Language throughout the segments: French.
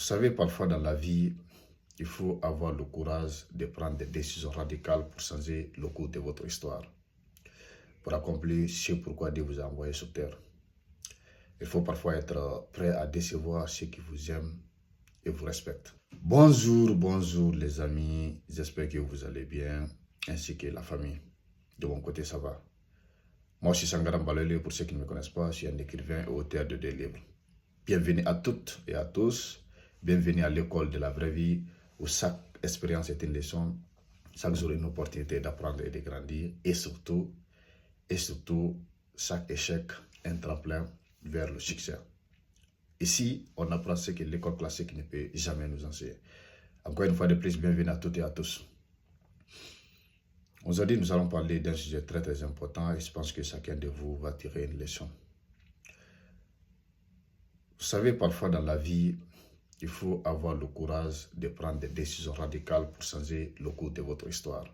savez, parfois dans la vie, il faut avoir le courage de prendre des décisions radicales pour changer le cours de votre histoire, pour accomplir ce pourquoi Dieu vous a envoyé sur terre. Il faut parfois être prêt à décevoir ceux qui vous aiment et vous respectent. Bonjour les amis, j'espère que vous allez bien, ainsi que la famille. De mon côté, ça va. Moi, je suis Sangaram Balele, pour ceux qui ne me connaissent pas, je suis un écrivain et auteur de 2 livres. Bienvenue à toutes et à tous, bienvenue à l'école de la vraie vie, où chaque expérience est une leçon, chaque jour une opportunité d'apprendre et de grandir, et surtout, chaque échec est un tremplin vers le succès. Ici, on apprend ce que l'école classique ne peut jamais nous enseigner. Encore une fois de plus, bienvenue à toutes et à tous. Aujourd'hui, nous allons parler d'un sujet très important et je pense que chacun de vous va tirer une leçon. Vous savez, parfois dans la vie, il faut avoir le courage de prendre des décisions radicales pour changer le cours de votre histoire,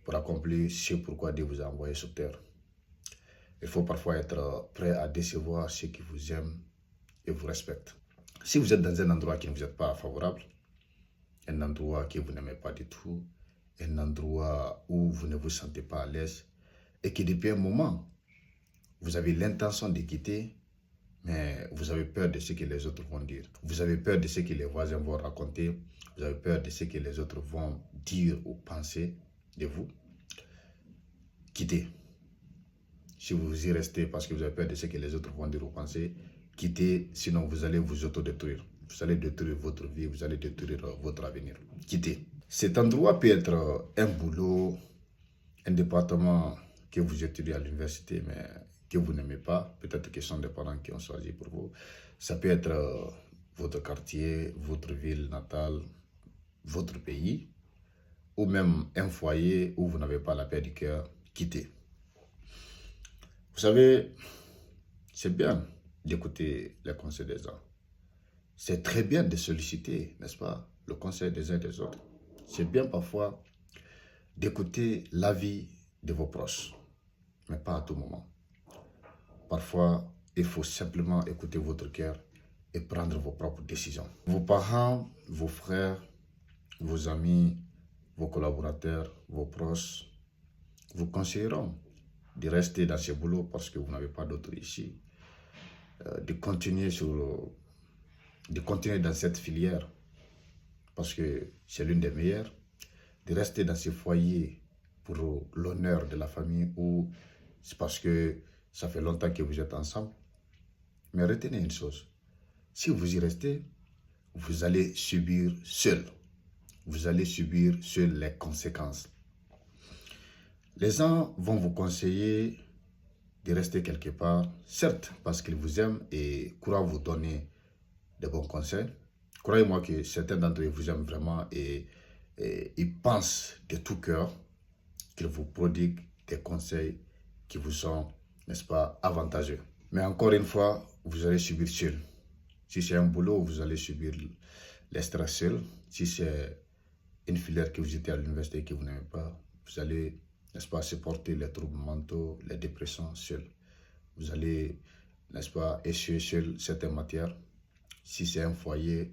pour accomplir ce pourquoi Dieu vous a envoyé sur terre. Il faut parfois être prêt à décevoir ceux qui vous aiment et vous respectent. Si vous êtes dans un endroit qui ne vous est pas favorable, un endroit que vous n'aimez pas du tout, un endroit où vous ne vous sentez pas à l'aise et que depuis un moment, vous avez l'intention de quitter, mais vous avez peur de ce que les autres vont dire. Vous avez peur de ce que les voisins vont raconter. Vous avez peur de ce que les autres vont dire ou penser de vous. Quittez. Si vous y restez parce que vous avez peur de ce que les autres vont dire ou penser, quittez, sinon vous allez vous autodétruire. Vous allez détruire votre vie, vous allez détruire votre avenir. Quittez. Cet endroit peut être un boulot, un département que vous étudiez à l'université, mais que vous n'aimez pas. Peut-être que ce sont des parents qui ont choisi pour vous. Ça peut être votre quartier, votre ville natale, votre pays, ou même un foyer où vous n'avez pas la paix du cœur. Quittez. Vous savez, c'est bien d'écouter les conseils des uns. C'est très bien de solliciter, n'est-ce pas, le conseil des uns et des autres. C'est bien parfois d'écouter l'avis de vos proches, mais pas à tout moment. Parfois, il faut simplement écouter votre cœur et prendre vos propres décisions. Vos parents, vos frères, vos amis, vos collaborateurs, vos proches vous conseilleront de rester dans ce boulot parce que vous n'avez pas d'autre ici, de continuer dans cette filière parce que c'est l'une des meilleures, de rester dans ce foyer pour l'honneur de la famille ou c'est parce que ça fait longtemps que vous êtes ensemble. Mais retenez une chose, si vous y restez, vous allez subir seul. Vous allez subir seul les conséquences. Les gens vont vous conseiller de rester quelque part, certes parce qu'ils vous aiment et croient vous donner de bons conseils. Croyez-moi que certains d'entre eux vous aiment vraiment et ils pensent de tout cœur qu'ils vous prodiguent des conseils qui vous sont, n'est-ce pas, avantageux. Mais encore une fois, vous allez subir seul. Si c'est un boulot, vous allez subir les stress seul. Si c'est une filière que vous étiez à l'université et que vous n'aimez pas, vous allez, n'est-ce pas, supporter les troubles mentaux, les dépressions seul. Vous allez, n'est-ce pas, échouer seul certaines matières. Si c'est un foyer,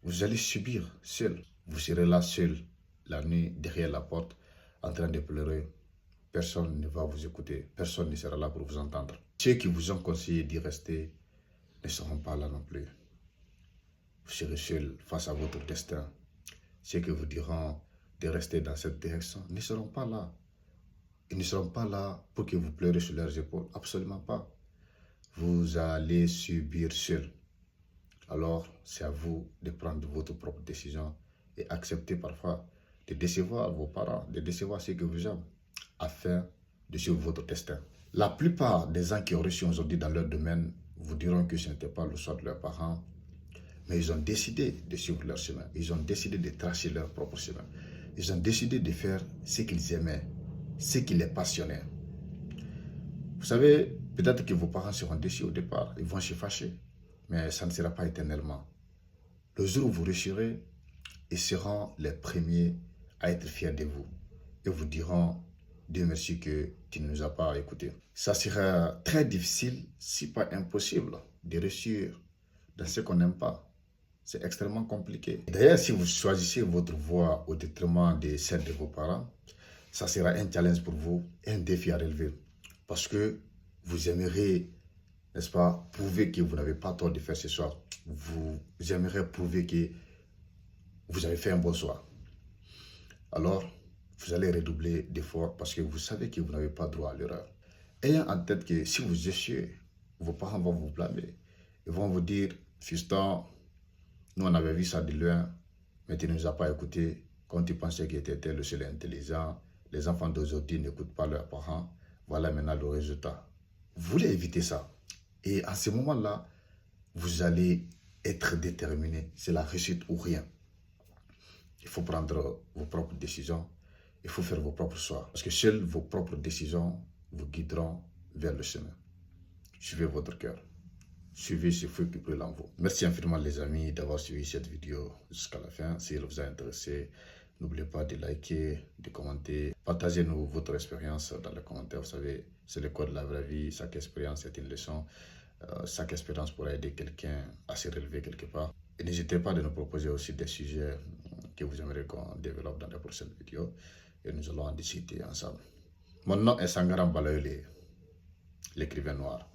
vous allez subir seul. Vous serez là seul, la nuit, derrière la porte, en train de pleurer. Personne ne va vous écouter. Personne ne sera là pour vous entendre. Ceux qui vous ont conseillé d'y rester ne seront pas là non plus. Vous serez seul face à votre destin. Ceux qui vous diront de rester dans cette direction ne seront pas là. Ils ne seront pas là pour que vous pleurez sur leurs épaules. Absolument pas. Vous allez subir seul. Alors, c'est à vous de prendre votre propre décision et accepter parfois de décevoir vos parents, de décevoir ceux que vous aiment, afin de suivre votre destin. La plupart des gens qui ont réussi aujourd'hui dans leur domaine vous diront que ce n'était pas le choix de leurs parents, mais ils ont décidé de suivre leur chemin. Ils ont décidé de tracer leur propre chemin. Ils ont décidé de faire ce qu'ils aimaient, ce qui les passionnait. Vous savez, peut-être que vos parents seront déçus au départ, ils vont se fâcher, mais ça ne sera pas éternellement. Le jour où vous réussirez, ils seront les premiers à être fiers de vous et vous diront Dieu merci que tu ne nous as pas écoutés. Ça sera très difficile, si pas impossible, de réussir dans ce qu'on n'aime pas. c'est extrêmement compliqué. D'ailleurs, si vous choisissez votre voie au détriment de celle de vos parents, ça sera un challenge pour vous, un défi à relever. Parce que vous aimeriez, n'est-ce pas, prouver que vous n'avez pas tort de faire ce choix. Vous aimeriez prouver que vous avez fait un bon choix. Alors, vous allez redoubler d'efforts parce que vous savez que vous n'avez pas droit à l'erreur. Ayant en tête que si vous échouez, vos parents vont vous blâmer. Ils vont vous dire, fiston, nous on avait vu ça de loin, mais tu ne nous as pas écoutés. Quand tu pensais que tu étais le seul intelligent, les enfants d'aujourd'hui n'écoutent pas leurs parents. Voilà maintenant le résultat. Vous voulez éviter ça. Et à ce moment-là, vous allez être déterminé. C'est la réussite ou rien. Il faut prendre vos propres décisions. Il faut faire vos propres choix. Parce que seules vos propres décisions vous guideront vers le chemin. Suivez votre cœur. Suivez ce feu qui brûle en vous. Merci infiniment les amis d'avoir suivi cette vidéo jusqu'à la fin. Si elle vous a intéressé, n'oubliez pas de liker, de commenter. Partagez-nous votre expérience dans les commentaires. Vous savez, c'est le code de la vraie vie. Chaque expérience est une leçon. Chaque expérience pourra aider quelqu'un à se relever quelque part. Et n'hésitez pas de nous proposer aussi des sujets que vous aimeriez qu'on développe dans les prochaines vidéos. Et nous allons en discuter ensemble. Mon nom est Sangaram Balayoly, l'écrivain noir.